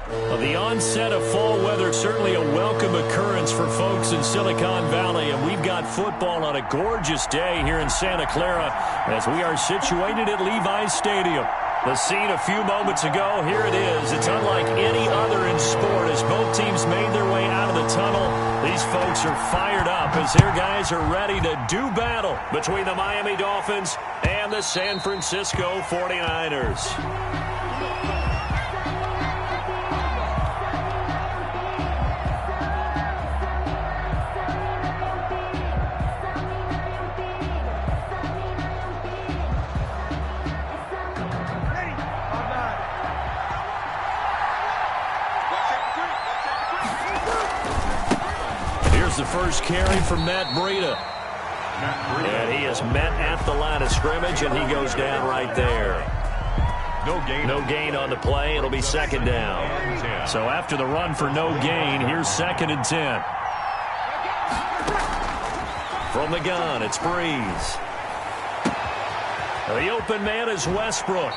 Well, the onset of fall weather, certainly a welcome occurrence for folks in Silicon Valley, and we've got football on a gorgeous day here in Santa Clara as we are situated at Levi's Stadium. The scene a few moments ago, here it is. It's unlike any other in sport as both teams made their way out of the tunnel. These folks are fired up as their guys are ready to do battle between the Miami Dolphins and the San Francisco 49ers. The first carry for Matt Breida. And he is met at the line of scrimmage, and he goes down right there. No gain on the play. It'll be second down. So after the run for no gain, here's 2nd and 10. From the gun, it's Breeze. The open man is Westbrook.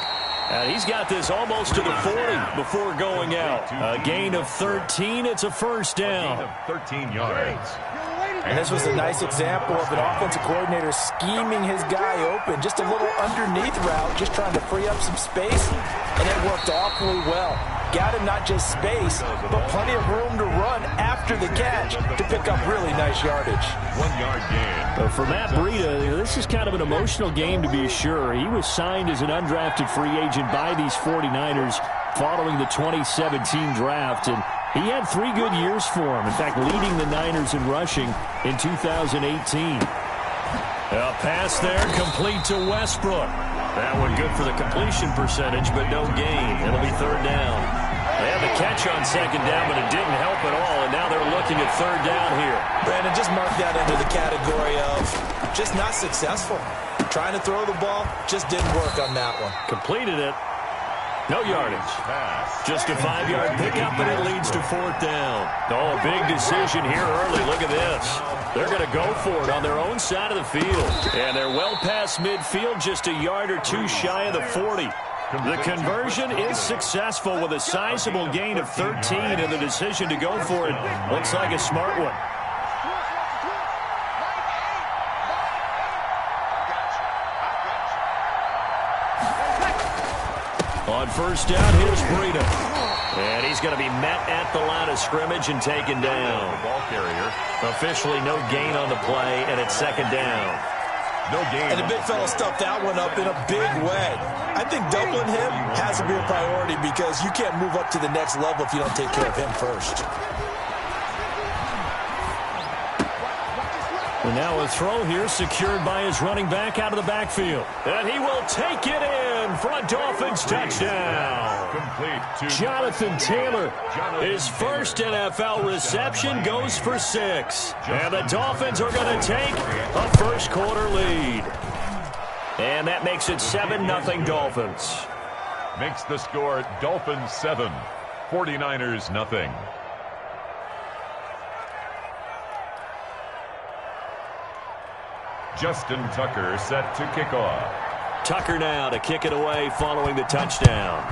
And he's got this almost to the 40 before going out. A gain of 13. It's a first down. 13 yards. And this was a nice example of an offensive coordinator scheming his guy open. Just a little underneath route, just trying to free up some space. And it worked awfully well. Got him not just space, but plenty of room to run after the catch to pick up really nice yardage. 1 yard gain. For Matt Breida, this is kind of an emotional game to be sure. He was signed as an undrafted free agent by these 49ers following the 2017 draft, and he had 3 good years for him. In fact, leading the Niners in rushing in 2018. A pass there, complete to Westbrook. That one good for the completion percentage, but no gain. It'll be third down. They had the catch on second down, but it didn't help at all, and now they're looking at third down here. Brandon, just mark that into the category of just not successful. Trying to throw the ball, just didn't work on that one. Completed it. No yardage. Just a 5-yard pickup, and it leads to fourth down. Oh, a big decision here early. Look at this. They're going to go for it on their own side of the field. And they're well past midfield, just a yard or two shy of the 40. The conversion is successful with a sizable gain of 13, and the decision to go for it looks like a smart one. On first down, here's Breida. And he's going to be met at the line of scrimmage and taken down. Ball carrier. Officially no gain on the play, and it's second down. No gain. And the big fella stuffed that one up in a big way. I think doubling him has to be a priority because you can't move up to the next level if you don't take care of him first. And now a throw here secured by his running back out of the backfield. And he will take it in for a Dolphins touchdown. Complete to Jonathan Taylor. His first NFL reception goes for 6. And the Dolphins are going to take a first quarter lead. And that makes it 7-0 Dolphins. Makes the score Dolphins 7, 49ers nothing. Justin Tucker set to kick off. Tucker now to kick it away following the touchdown.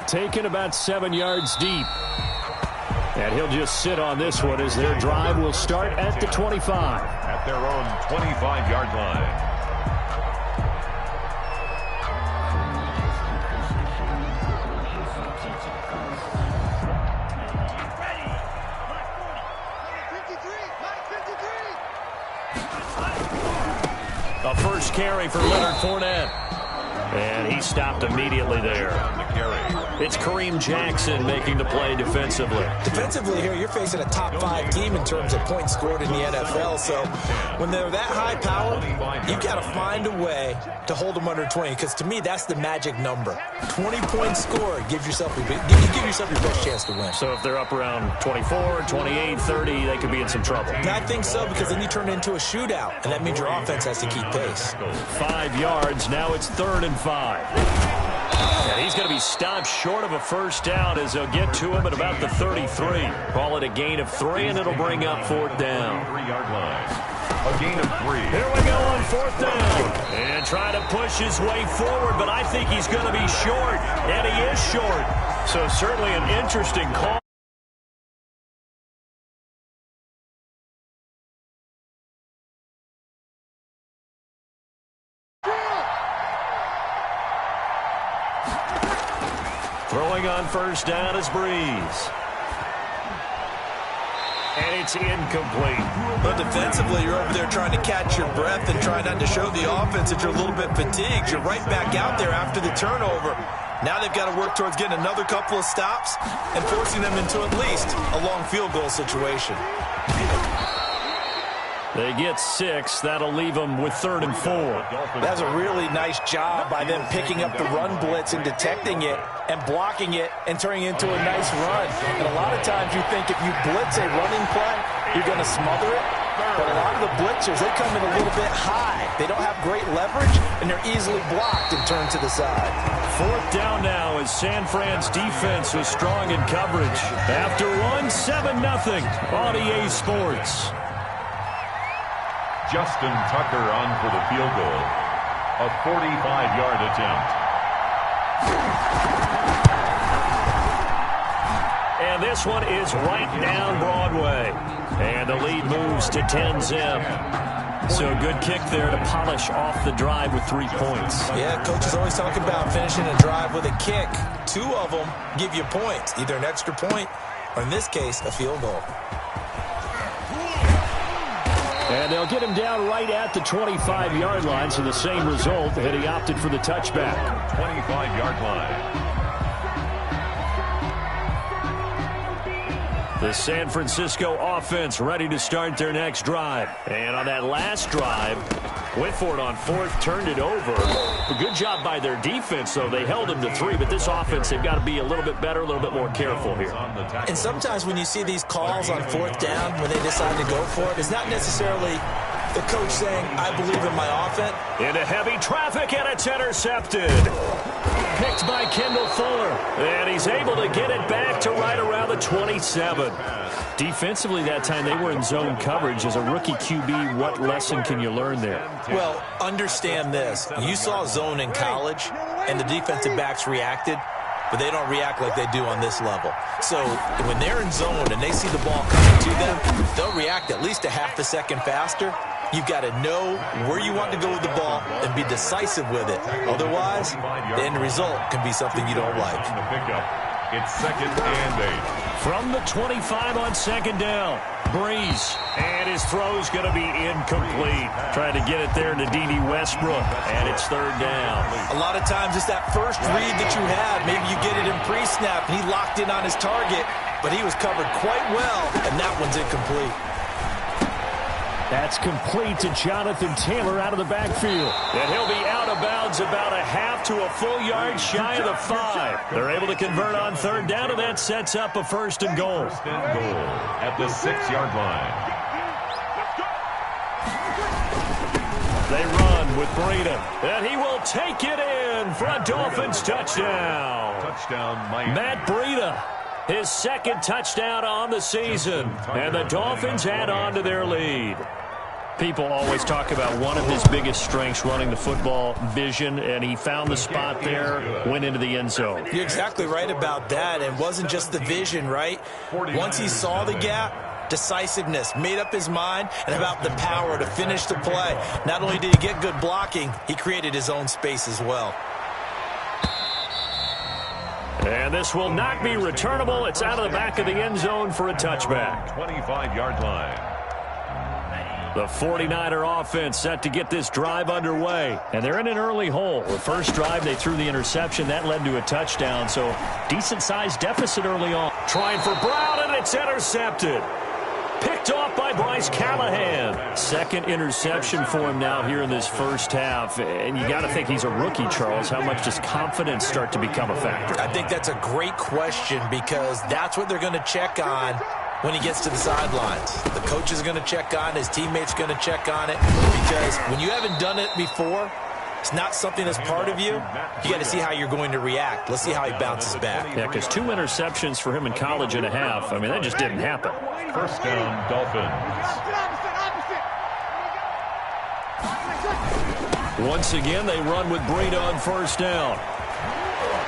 Taken about 7 yards deep. And he'll just sit on this one as their drive will start at the 25. At their own 25-yard line. A first carry for Leonard Fournette. And he stopped immediately there. It's Kareem Jackson making the play defensively. Defensively here, you're facing a top-5 team in terms of points scored in the NFL. So when they're that high power, you've got to find a way to hold them under 20. Because to me, that's the magic number. 20 points scored gives yourself your best chance to win. So if they're up around 24, 28, 30, they could be in some trouble. And I think so, because then you turn it into a shootout, and that means your offense has to keep pace. 5 yards. Now it's 3rd and 5. And he's going to be stopped short of a first down as they'll get to him at about the 33. Call it a gain of 3, and it'll bring up 4th down. 3-yard line. A gain of 3. Here we go on 4th down. And trying to push his way forward, but I think he's going to be short, and he is short. So certainly an interesting call. Throwing on 1st down is Breeze. And it's incomplete. But defensively, you're over there trying to catch your breath and try not to show the offense that you're a little bit fatigued. You're right back out there after the turnover. Now they've got to work towards getting another couple of stops and forcing them into at least a long field goal situation. They get 6. That'll leave them with 3rd and 4. That's a really nice job by them picking up the run blitz and detecting it and blocking it and turning it into a nice run. And a lot of times you think if you blitz a running play, you're going to smother it. But a lot of the blitzers, they come in a little bit high. They don't have great leverage, and they're easily blocked and turned to the side. 4th down now as San Fran's defense was strong in coverage. After one, 7-0 on EA Sports. Justin Tucker on for the field goal. A 45-yard attempt. And this one is right down Broadway. And the lead moves to 10-zip. So good kick there to polish off the drive with 3 points. Yeah, coach is always talking about finishing a drive with a kick. 2 of them give you points, either an extra point or, in this case, a field goal. And they'll get him down right at the 25-yard line, so the same result, and he opted for the touchback. 25-yard line. The San Francisco offense ready to start their next drive. And on that last drive, went for it on 4th, turned it over. A good job by their defense, though. They held them to 3, but this offense, they've got to be a little bit better, a little bit more careful here. And sometimes when you see these calls on 4th down, when they decide to go for it, it's not necessarily the coach saying, I believe in my offense. Into heavy traffic, and it's intercepted. Picked by Kendall Fuller. And he's able to get it back to right around the 27. Defensively that time, they were in zone coverage. As a rookie QB, what lesson can you learn there? Well, understand this. You saw zone in college, and the defensive backs reacted, but they don't react like they do on this level. So when they're in zone and they see the ball coming to them, they'll react at least a half a second faster. You've got to know where you want to go with the ball and be decisive with it. Otherwise, the end result can be something you don't like. It's 2nd and 8. From the 25 on 2nd down, Breeze. And his throw's going to be incomplete. Trying to get it there to D.D. Westbrook. And it's 3rd down. A lot of times it's that first read that you have. Maybe you get it in pre-snap, and he locked in on his target, but he was covered quite well, and that one's incomplete. That's complete to Jonathan Taylor out of the backfield. And he'll be out of bounds about a half to a full yard shy of the 5. They're able to convert on 3rd down, and that sets up a 1st and goal. 1st and goal at the 6-yard line. They run with Breida, and he will take it in for a Dolphins touchdown. Touchdown, Miami. Matt Breida, his 2nd touchdown on the season, and the Dolphins add on to their lead. People always talk about one of his biggest strengths, running the football, vision, and he found the spot there, went into the end zone. You're exactly right about that. It wasn't just the vision, right? Once he saw the gap, decisiveness, made up his mind, and about the power to finish the play. Not only did he get good blocking, he created his own space as well. And this will not be returnable. It's out of the back of the end zone for a touchback. 25-yard line. The 49er offense set to get this drive underway. And they're in an early hole. The first drive, they threw the interception. That led to a touchdown. So decent-sized deficit early on. Trying for Brown, and it's intercepted. Picked off by Bryce Callahan. 2nd interception for him now here in this first half. And you got to think he's a rookie, Charles. How much does confidence start to become a factor? I think that's a great question, because that's what they're going to check on when he gets to the sidelines. The coach is going to check on it. His teammates going to check on it. Because when you haven't done it before, it's not something that's part of you. You got to see how you're going to react. Let's see how he bounces back. Yeah, because 2 interceptions for him in college and a half. I mean, that just didn't happen. 1st down, Dolphins. Once again, they run with Breida on first down.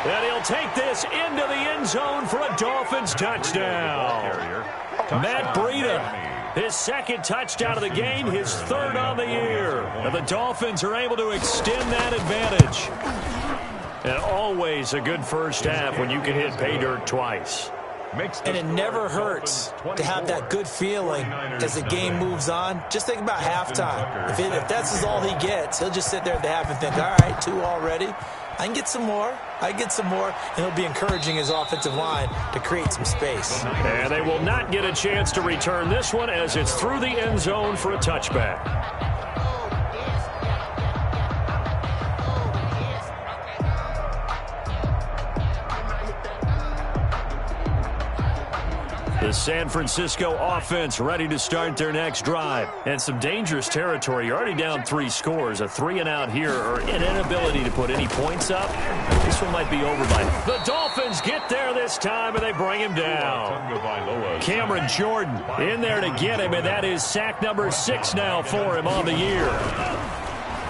And he'll take this into the end zone for a Dolphins touchdown. Matt Breida, his second touchdown of the game, his third on the year. And the Dolphins are able to extend that advantage. And always a good first half when you can hit pay dirt twice. And it never hurts to have that good feeling as the game moves on. Just think about halftime. If that's all he gets, he'll just sit there at the half and think, all right, 2 already. I can get some more. I get some more. And he'll be encouraging his offensive line to create some space. And they will not get a chance to return this one as it's through the end zone for a touchback. The San Francisco offense ready to start their next drive. And some dangerous territory. You're already down 3 scores. A 3-and-out here or an inability to put any points up. This one might be over by. The Dolphins get there this time, and they bring him down. Cameron Jordan in there to get him, and that is sack number 6 now for him on the year.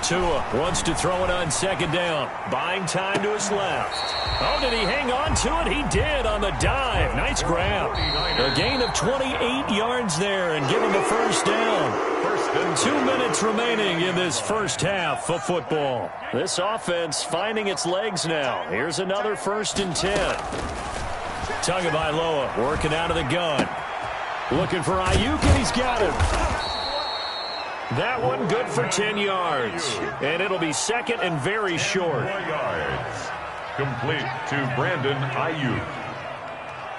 Tua wants to throw it on second down. Buying time to his left. Oh, did he hang on to it? He did on the dive. Nice grab. A gain of 28 yards there and give him a first down. 2 minutes remaining in this first half of football. This offense finding its legs now. Here's another 1st and 10. Tagovailoa working out of the gun. Looking for Ayuk, and he's got him. That one good for 10 yards. And it'll be second and very short. 4 yards. Complete to Brandon Ayuk.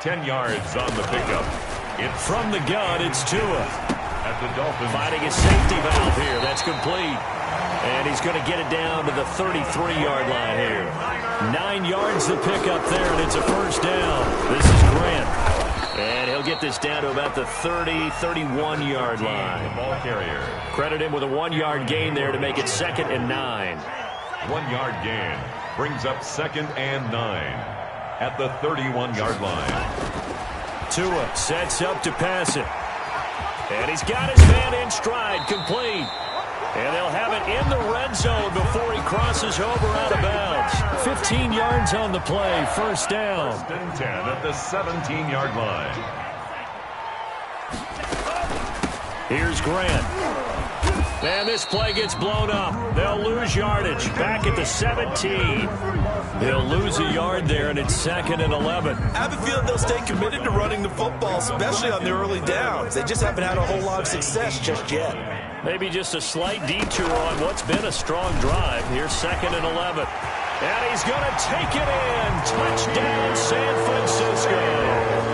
10 yards on the pickup. It's from the gun. It's Tua. At the Dolphins. Fighting a safety valve here. That's complete. And he's going to get it down to the 33-yard line here. 9 yards to pick up there, and it's a first down. This is Grant. And he'll get this down to about the 30, 31-yard line. Ball carrier. Credit him with a 1-yard gain there to make it 2nd and 9. 1-yard gain brings up 2nd and 9 at the 31-yard line. Tua sets up to pass it. And he's got his man in stride, complete. And they'll have it in the red zone before he crosses over out of bounds. 15 yards on the play, first down. 1st and 10 at the 17-yard line. Here's Grant. And this play gets blown up. They'll lose yardage. Back at the 17. They'll lose a yard there, and it's 2nd and 11. I have a feeling they'll stay committed to running the football, especially on the early downs. They just haven't had a whole lot of success just yet. Maybe just a slight detour on what's been a strong drive. Here's 2nd and 11. And he's going to take it in. Touchdown, San Francisco.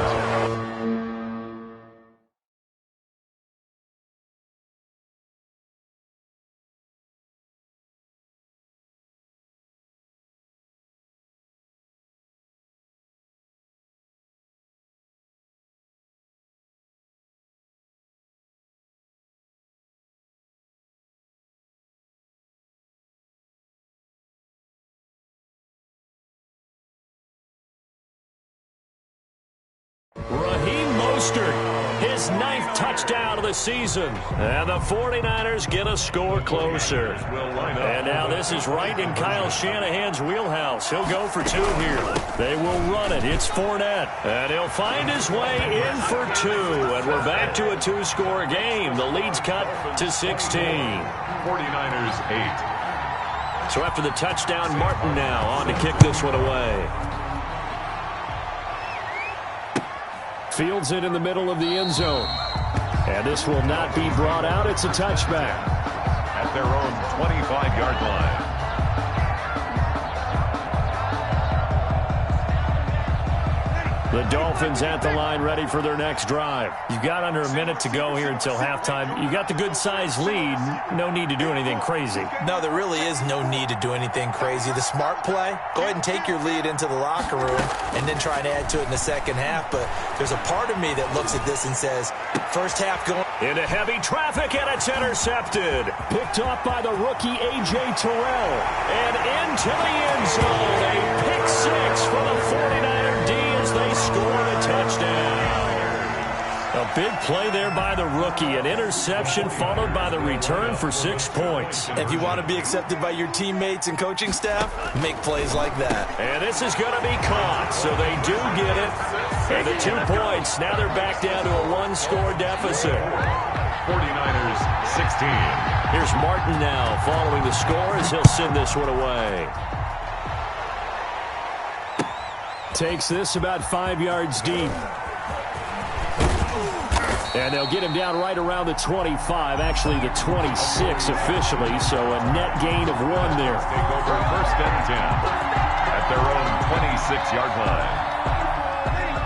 Raheem Mostert, his 9th touchdown of the season. And the 49ers get a score closer. And now this is right in Kyle Shanahan's wheelhouse. He'll go for 2 here. They will run it. It's Fournette. And he'll find his way in for 2. And we're back to a 2-score game. The lead's cut to 16. 49ers 8. So after the touchdown, Martin now on to kick this one away. Fields it in the middle of the end zone. And this will not be brought out. It's a touchback. At their own 25-yard line. The Dolphins at the line ready for their next drive. You've got under a minute to go here until halftime. You got the good-sized lead. No need to do anything crazy. No, there really is no need to do anything crazy. The smart play, go ahead and take your lead into the locker room and then try and add to it in the second half. But there's a part of me that looks at this and says, first half going into heavy traffic, and it's intercepted. Picked off by the rookie A.J. Terrell. And into the end zone. A pick 6 for the 49er D as they score a touchdown. A big play there by the rookie. An interception followed by the return for 6 points. If you want to be accepted by your teammates and coaching staff, make plays like that. And this is going to be caught, so they do get it. And the 2 points, now they're back down to a 1-score deficit. 49ers 16. Here's Martin now following the score as he'll send this one away. Takes this about 5 yards deep. And they'll get him down right around the 25, actually the 26 officially, so a net gain of 1 there. Take over 1st and 10 at their own 26-yard line.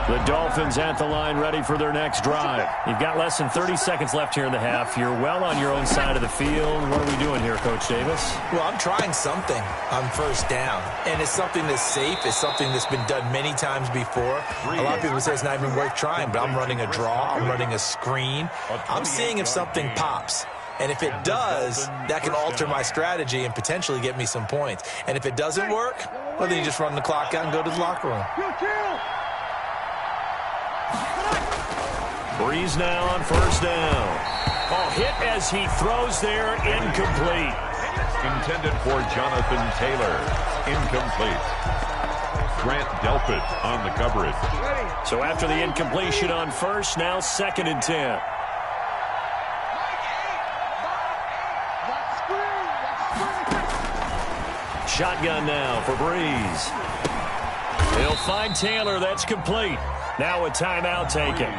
The Dolphins at the line ready for their next drive. You've got less than 30 seconds left here in the half. You're well on your own side of the field. What are we doing here, Coach Davis? Well, I'm trying something on 1st down, and it's something that's safe. It's something that's been done many times before. A lot of people say it's not even worth trying, but I'm running a draw. I'm running a screen. I'm seeing if something pops. And if it does, that can alter my strategy and potentially get me some points. And if it doesn't work, well, then you just run the clock out and go to the locker room. Breeze now on 1st down. Oh, hit as he throws there, incomplete. Intended for Jonathan Taylor, incomplete. Grant Delpit on the coverage. So after the incompletion on 1st, now 2nd and 10. Shotgun now for Breeze. He'll find Taylor. That's complete. Now a timeout taken.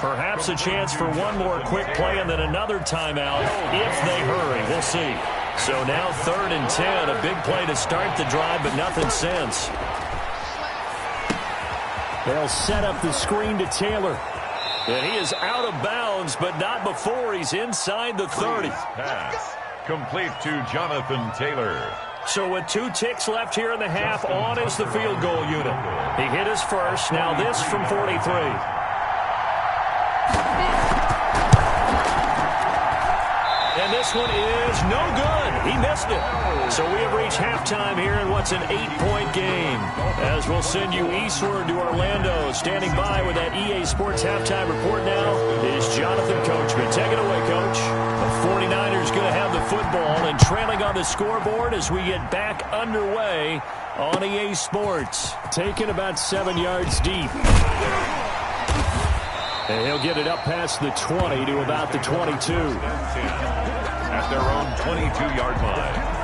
Perhaps a chance for one more quick play and then another timeout if they hurry. We'll see. So now 3rd and 10. A big play to start the drive, but nothing since. They'll set up the screen to Taylor. And he is out of bounds, but not before he's inside the 30. Pass complete to Jonathan Taylor. So with 2 ticks left here in the half, on is the field goal unit. He hit his first. Now this from 43. And this one is no good. He missed it. So we have reached halftime here in what's an 8-point game. As we'll send you eastward to Orlando. Standing by with that EA Sports halftime report now is Jonathan Coachman. Take it away, Coach. The 49ers going to have the football and trailing on the scoreboard as we get back underway on EA Sports. Taken about 7 yards deep. And he'll get it up past the 20 to about the 22. At their own 22-yard line.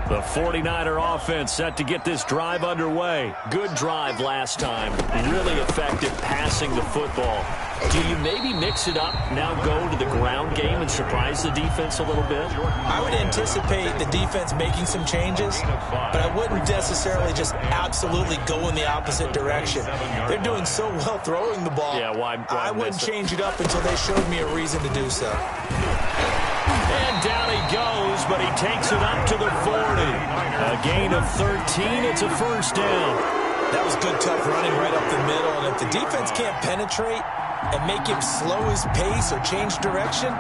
The 49er offense set to get this drive underway. Good drive last time. Really effective passing the football. Do you maybe mix it up, now go to the ground game and surprise the defense a little bit? I would anticipate the defense making some changes, but I wouldn't necessarily just absolutely go in the opposite direction. They're doing so well throwing the ball. Yeah, why I wouldn't change it up until they showed me a reason to do so. And down he goes, but he takes it up to the 40. A gain of 13. It's a 1st down. That was good, tough running right up the middle. And if the defense can't penetrate and make him slow his pace or change direction,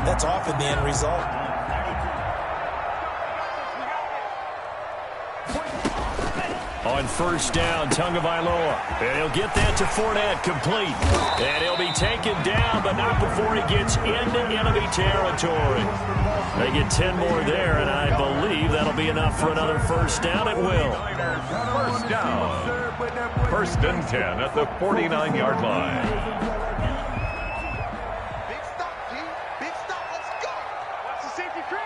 that's often the end result. On 1st down, Tagovailoa. And he'll get that to Fournette, complete. And he'll be taken down, but not before he gets into enemy territory. They get 10 more there, and I believe that'll be enough for another 1st down. It will. 1st down. 1st and 10 at the 49-yard line. Big stop, G. Big stop. Let's go. That's the safety crane.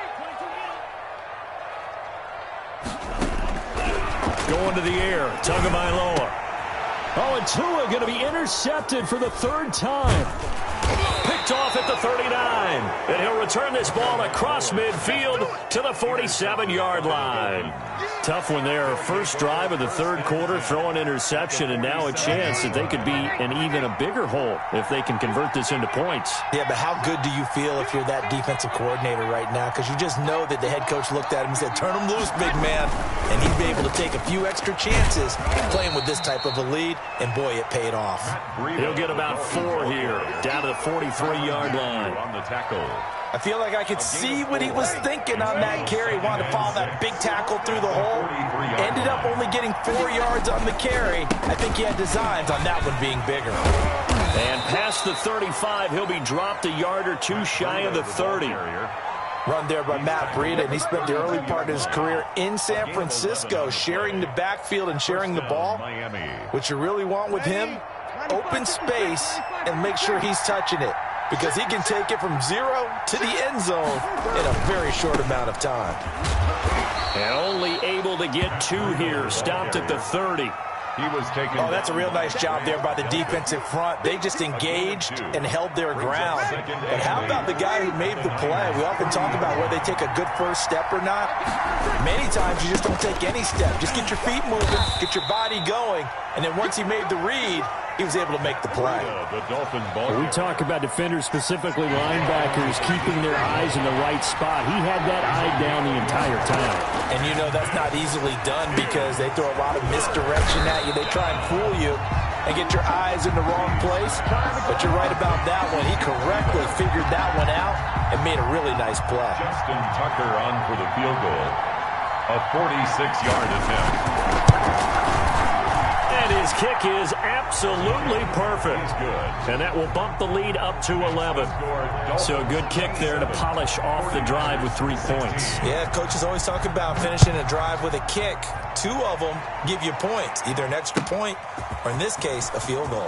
Going to the air, Tagovailoa. Oh, and Tua going to be intercepted for the 3rd time. Picked off at the 39. And he'll return this ball across midfield to the 47-yard line. Tough one there. First drive of the 3rd quarter, throw an interception, and now a chance that they could be in even a bigger hole if they can convert this into points. Yeah, but how good do you feel if you're that defensive coordinator right now? Because you just know that the head coach looked at him and said, turn him loose, big man. And he'd be able to take a few extra chances playing with this type of a lead, and boy, it paid off. He'll get about 4 here, down to the 43-yard line. On the tackle. I feel like I could see what he was thinking on that carry. Wanted to follow that big tackle through the hole. Ended up only getting 4 yards on the carry. I think he had designs on that one being bigger. And past the 35, he'll be dropped a yard or two shy of the 30. Run there by Matt Breida, and he spent the early part of his career in San Francisco sharing the backfield and sharing the ball. What you really want with him, open space and make sure he's touching it, because he can take it from 0 to the end zone in a very short amount of time. And only able to get 2 here, stopped at the 30. He was taken. Oh, that's a real nice job there by the defensive front. They just engaged and held their ground. But how about the guy who made the play? We often talk about whether they take a good first step or not. Many times you just don't take any step. Just get your feet moving, get your body going, and then once he made the read, he was able to make the play. We talk about defenders, specifically linebackers, keeping their eyes in the right spot. He had that eye down the entire time. And you know that's not easily done because they throw a lot of misdirection at you. They try and fool you and get your eyes in the wrong place. But you're right about that one. He correctly figured that one out and made a really nice play. Justin Tucker on for the field goal. A 46-yard attempt. And his kick is absolutely perfect. And that will bump the lead up to 11. So a good kick there to polish off the drive with 3 points. Yeah, coaches always talk about finishing a drive with a kick. 2 of them give you points, either an extra point or, in this case, a field goal.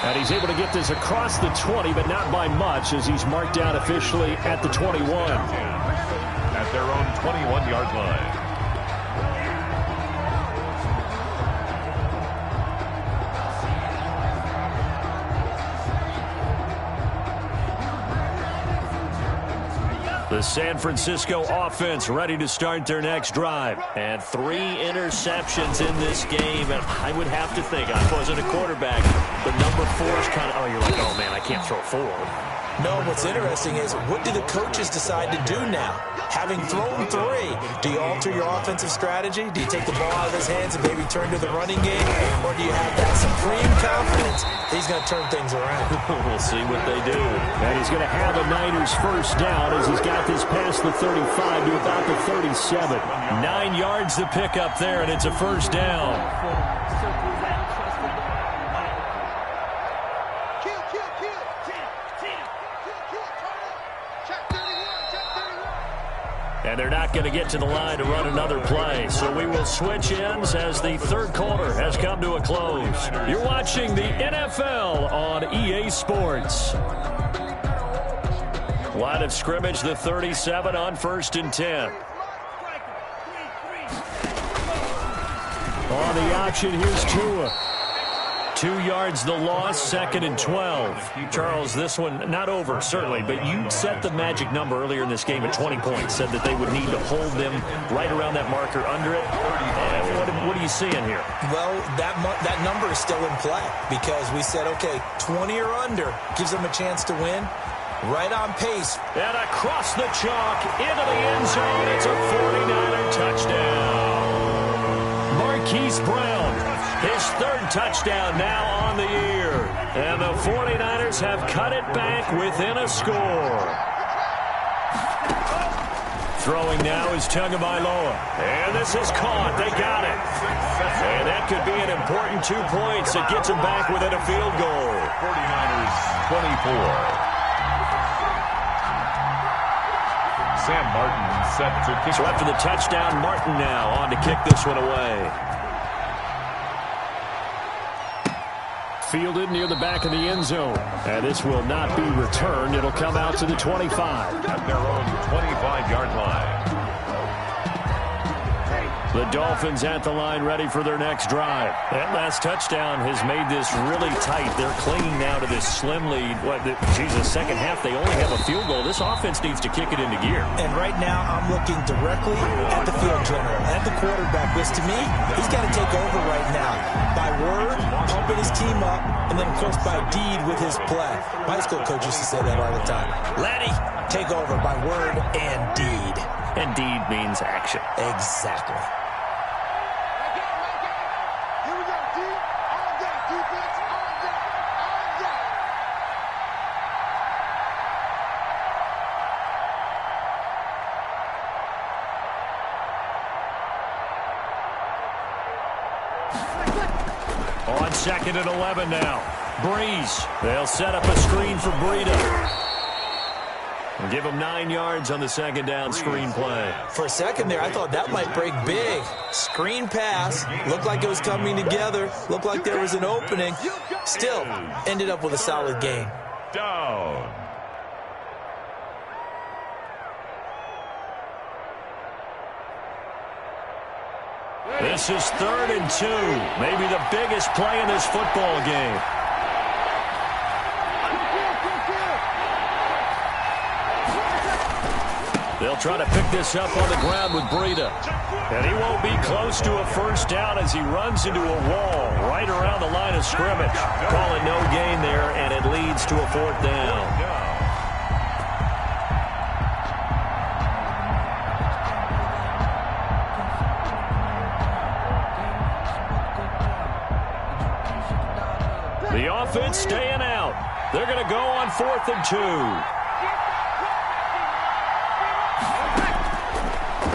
And he's able to get this across the 20, but not by much, as he's marked down officially at the 21. At their own 21-yard line. The San Francisco offense ready to start their next drive. And 3 interceptions in this game. And I would have to think, I wasn't a quarterback, but number 4 is kind of, you're like, oh, man, I can't throw 4. No, what's interesting is, what do the coaches decide to do now? Having thrown 3, do you alter your offensive strategy? Do you take the ball out of his hands and maybe turn to the running game? Or do you have that supreme confidence that he's going to turn things around? We'll see what they do. And he's going to have a Niners first down as he's got this past the 35 to about the 37. 9 yards to pick up there, and it's a first down. And they're not going to get to the line to run another play. So we will switch ends as the third quarter has come to a close. You're watching the NFL on EA Sports. Line of scrimmage, the 37 on 1st and 10. On the option, here's Tua. 2 yards the loss, 2nd and 12. Charles, this one not over, certainly, but you set the magic number earlier in this game at 20 points, said that they would need to hold them right around that marker under it. What are you seeing here? Well, that number is still in play because we said, okay, 20 or under gives them a chance to win. Right on pace. And across the chalk into the end zone. It's a 49er touchdown. Marquise Brown, his 3rd touchdown now on the year. And the 49ers have cut it back within a score. Throwing now is Tagovailoa. And this is caught. They got it. And that could be an important 2 points. It gets them back within a field goal. 49ers 24. Sam Martin set to kick. So after the touchdown, Martin now on to kick this one away. Fielded near the back of the end zone. And this will not be returned. It'll come out to the 25. At their own 25-yard line. The Dolphins at the line ready for their next drive. That last touchdown has made this really tight. They're clinging now to this slim lead. Second half, they only have a field goal. This offense needs to kick it into gear. And right now, I'm looking directly at the field general, at the quarterback, which to me, he's got to take over right now. By word, pumping his team up, and then, of course, by deed with his play. My school coach used to say that all the time. Letty, take over by word and deed. And deed means action. Exactly. On 2nd and 11 now. Breeze. They'll set up a screen for Breida. And give him 9 yards on the second down screen play. For a second there, I thought that might break big. Screen pass. Looked like it was coming together. Looked like there was an opening. Still, ended up with a solid gain. Down. This is 3rd and 2. Maybe the biggest play in this football game. They'll try to pick this up on the ground with Breida. And he won't be close to a first down as he runs into a wall right around the line of scrimmage. Call it no gain there, and it leads to a 4th down. The offense staying out. They're going to go on 4th and 2.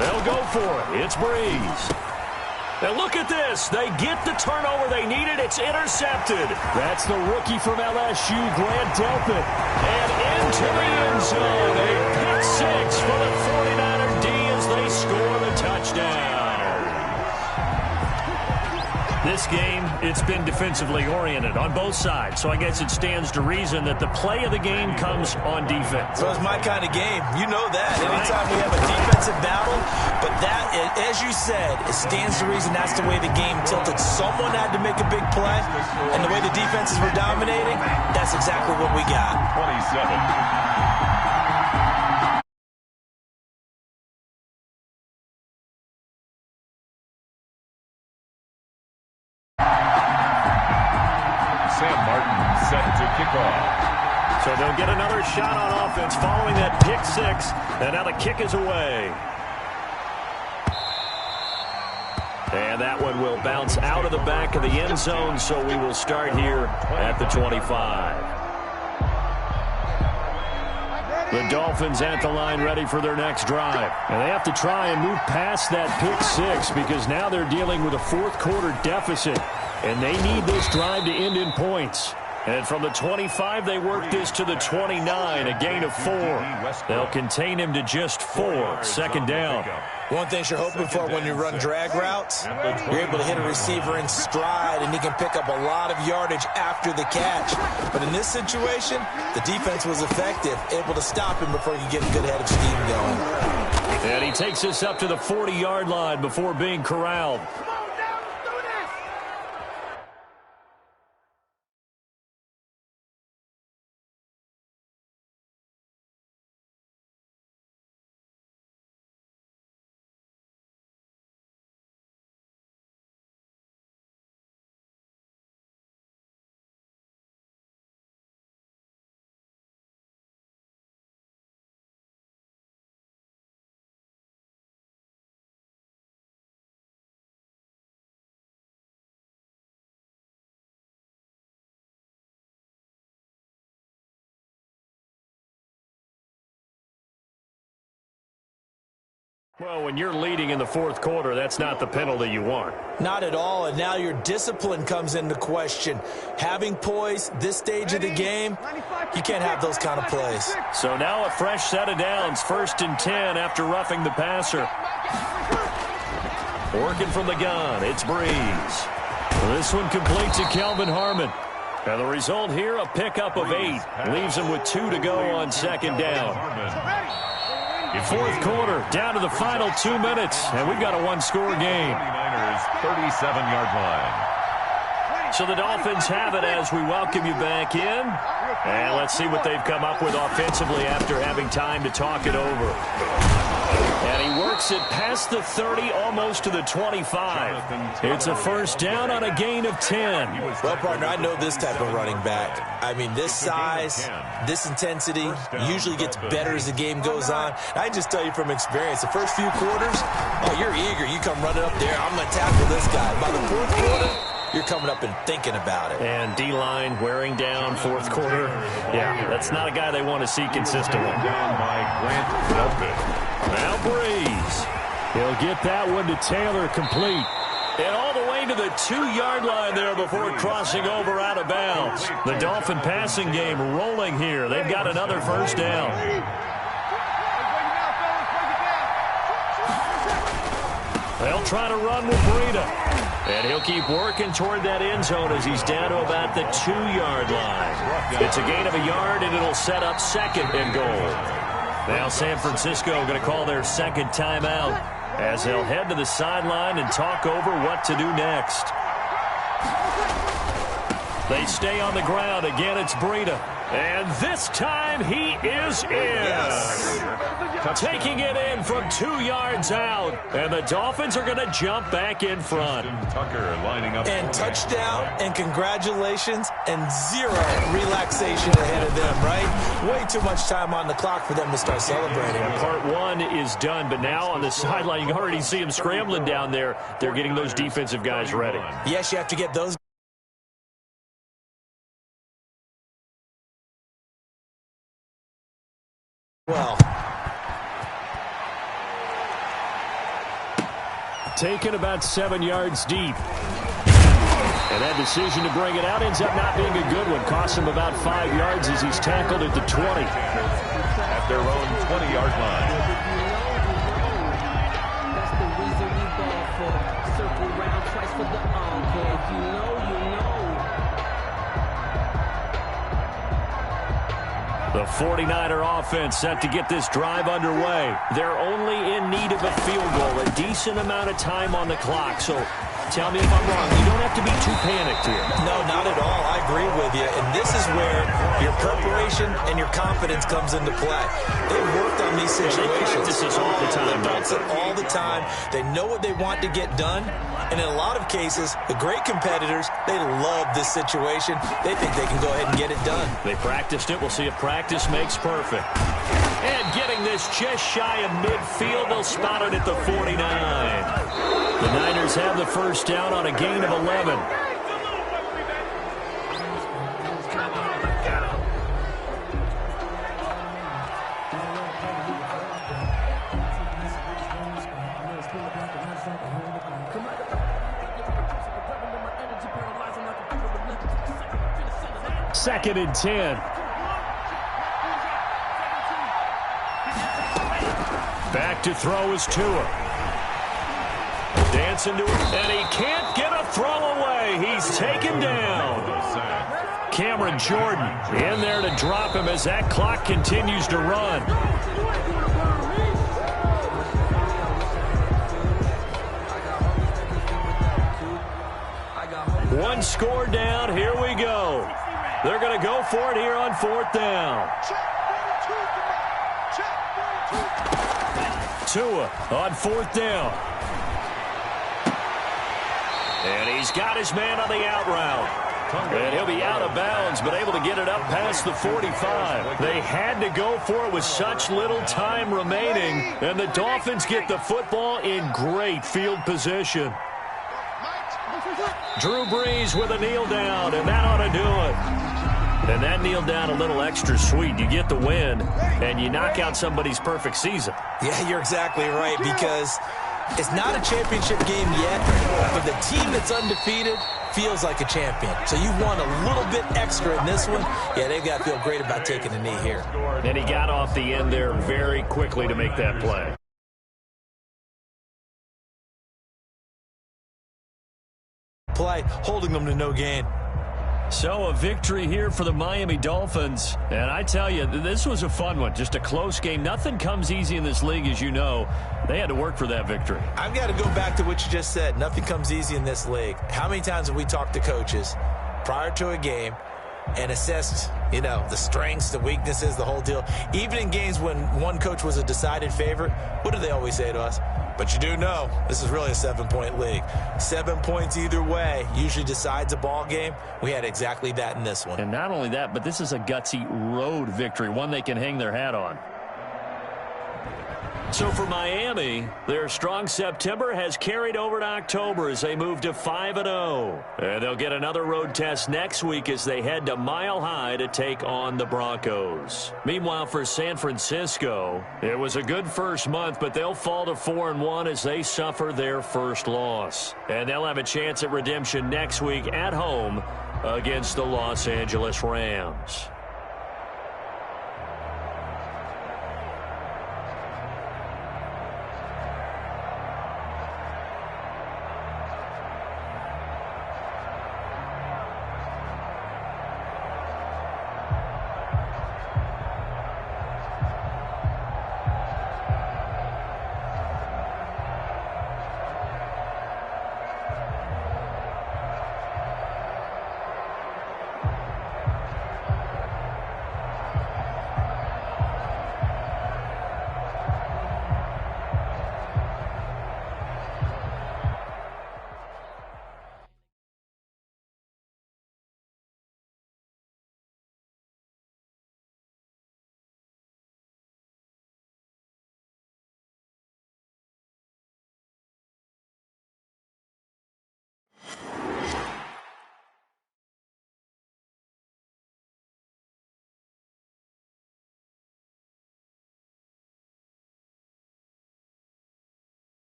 They'll go for it. It's Breeze. Now look at this. They get the turnover they needed. It's intercepted. That's the rookie from LSU, Grant Delpit. And into the end zone. A pick 6 for the 49er D as they score the touchdown. This game, it's been defensively oriented on both sides, so I guess it stands to reason that the play of the game comes on defense. So it's my kind of game. You know that. Anytime we have a defensive battle, but that, as you said, it stands to reason that's the way the game tilted. Someone had to make a big play, and the way the defenses were dominating, that's exactly what we got. 27. So they'll get another shot on offense following that pick 6, and now the kick is away. And that one will bounce out of the back of the end zone, so we will start here at the 25. The Dolphins at the line ready for their next drive. And they have to try and move past that pick 6 because now they're dealing with a 4th quarter deficit, and they need this drive to end in points. And from the 25, they work this to the 29, a gain of 4. They'll contain him to just 4, 2nd down. One thing you're hoping for when you run drag routes, you're able to hit a receiver in stride, and he can pick up a lot of yardage after the catch. But in this situation, the defense was effective, able to stop him before he could get a good head of steam going. And he takes us up to the 40-yard line before being corralled. Well, when you're leading in the 4th quarter, that's not the penalty you want. Not at all, and now your discipline comes into question. Having poise this stage of the game, you can't have those kind of plays. So now a fresh set of downs, 1st and 10 after roughing the passer. Working from the gun, it's Breeze. This one complete to Kelvin Harmon. And the result here, a pickup of 8. Leaves him with 2 to go on 2nd down. 4th quarter, down to the final 2 minutes, and we've got a 1-score game. 49ers 37-yard line. So the Dolphins have it as we welcome you back in. And let's see what they've come up with offensively after having time to talk it over. And he works it past the 30, almost to the 25. It's a first down on a gain of 10. Well, partner, I know this type of running back. I mean, this size, this intensity usually gets better as the game goes on. I just tell you from experience, the first few quarters, oh, you're eager. You come running up there, I'm going to tackle this guy. By the 4th quarter, you're coming up and thinking about it. And D-line wearing down 4th quarter. Yeah, that's not a guy they want to see consistently. Down by Grant Delpit. Now Breeze. He'll get that one to Taylor complete. And all the way gain to the 2-yard line there before crossing over out of bounds. The Dolphin passing game rolling here. They've got another first down. They'll try to run with Breida. And he'll keep working toward that end zone as he's down to about the 2-yard line. It's a gain of a yard, and it'll set up second and goal. Now San Francisco going to call their second timeout as they'll head to the sideline and talk over what to do next. They stay on the ground. Again, it's Breida. And this time he is in. Yes. Taking it in from 2 yards out. And the Dolphins are going to jump back in front. Tucker lining up. And touchdown and congratulations and zero relaxation ahead of them, right? Way too much time on the clock for them to start celebrating. And part one is done, but now on the sideline, you can already see them scrambling down there. They're getting those defensive guys ready. Yes, you have to get those. Well, taken about 7 yards deep. And that decision to bring it out ends up not being a good one. Costs him about 5 yards as he's tackled at the 20. At their own 20-yard line. That's the reason we ball for. Circle round twice for the encore. If you know, you know. The 49er offense set to get this drive underway. They're only in need of a field goal, a decent amount of time on the clock. So tell me if I'm wrong. You don't have to be too panicked here. no, not at all. I agree with you. And this is where your preparation and your confidence comes into play. They've worked on these situations. They practice this all the time. They practice it all the time. They know what they want to get done. And in a lot of cases, the great competitors, they love this situation. They think they can go ahead and get it done. They practiced it. We'll see if practice makes perfect. And getting this just shy of midfield, they'll spot it at the 49. The Niners have the first down on a gain of 11. Second and 10. Back to throw is Tua. Dancing to it, and he can't get a throw away. He's taken down. Cameron Jordan in there to drop him as that clock continues to run. One score down. Here we go. They're going to go for it here on fourth down. Tua on fourth down. And he's got his man on the out route. And he'll be out of bounds, but able to get it up past the 45. They had to go for it with such little time remaining. And the Dolphins get the football in great field position. Drew Brees with a kneel down, and that ought to do it. And that kneel down a little extra sweet. You get the win, and you knock out somebody's perfect season. Yeah, you're exactly right, because it's not a championship game yet, but the team that's undefeated feels like a champion. So you want a little bit extra in this one. Yeah, they've got to feel great about taking a knee here. And he got off the end there very quickly to make that play. Holding them to no gain. So a victory here for the Miami Dolphins. And I tell you, this was a fun one. Just a close game. Nothing comes easy in this league, as you know. They had to work for that victory. I've got to go back to what you just said. Nothing comes easy in this league. How many times have we talked to coaches prior to a game and assessed, the strengths, the weaknesses, the whole deal? Even in games when one coach was a decided favorite, what do they always say to us? But you do know this is really a 7-point league. 7 points either way usually decides a ball game. We had exactly that in this one. And not only that, but this is a gutsy road victory, one they can hang their hat on. So for Miami, their strong September has carried over to October as they move to 5-0. And they'll get another road test next week as they head to Mile High to take on the Broncos. Meanwhile, for San Francisco, it was a good first month, but they'll fall to 4-1 as they suffer their first loss. And they'll have a chance at redemption next week at home against the Los Angeles Rams.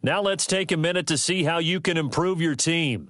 Now let's take a minute to see how you can improve your team.